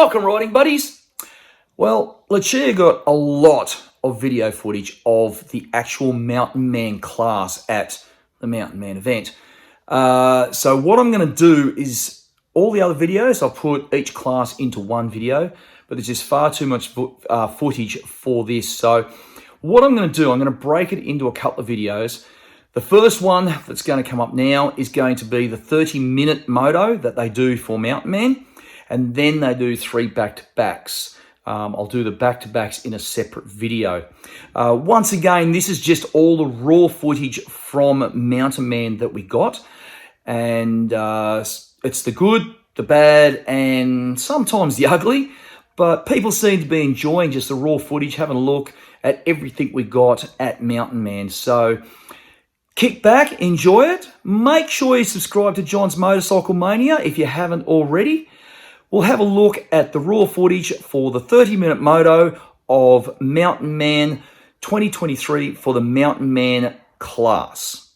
Welcome, riding buddies. Well, Lucia got a lot of video footage of the actual Mountain Man class at the Mountain Man event. So what I'm going to do is all the other videos, I'll put each class into one video, but there's just far too much footage for this. So what I'm going to do, I'm going to break it into a couple of videos. The first one that's going to come up now is going to be the 30-minute moto that they do for Mountain Man, and then they do 3 back-to-backs. I'll do the back-to-backs in a separate video. Once again, this is just all the raw footage from Mountain Man that we got, and it's the good, the bad, and sometimes the ugly, but people seem to be enjoying just the raw footage, having a look at everything we got at Mountain Man. So kick back, enjoy it. Make sure you subscribe to John's Motorcycle Mania if you haven't already. We'll have a look at the raw footage for the 30-minute moto of Mountain Man 2023 for the Mountain Man class.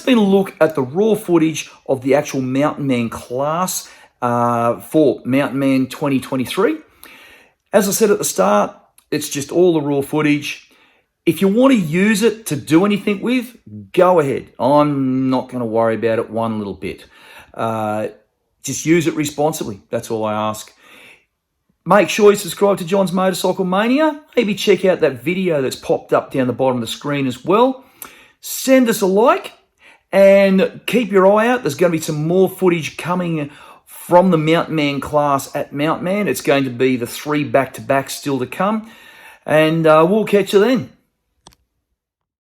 been a look at the raw footage of the actual Mountain Man class for Mountain Man 2023. As I said at the start, it's just all the raw footage. If you want to use it to do anything with, go ahead. I'm not going to worry about it one little bit. Just use it responsibly. That's all I ask. Make sure you subscribe to John's Motorcycle Mania. Maybe check out that video that's popped up down the bottom of the screen as well. Send us a like and keep your eye out. There's going to be some more footage coming from the Mountain Man class at Mountain Man. It's going to be the 3 back-to-backs still to come. And we'll catch you then.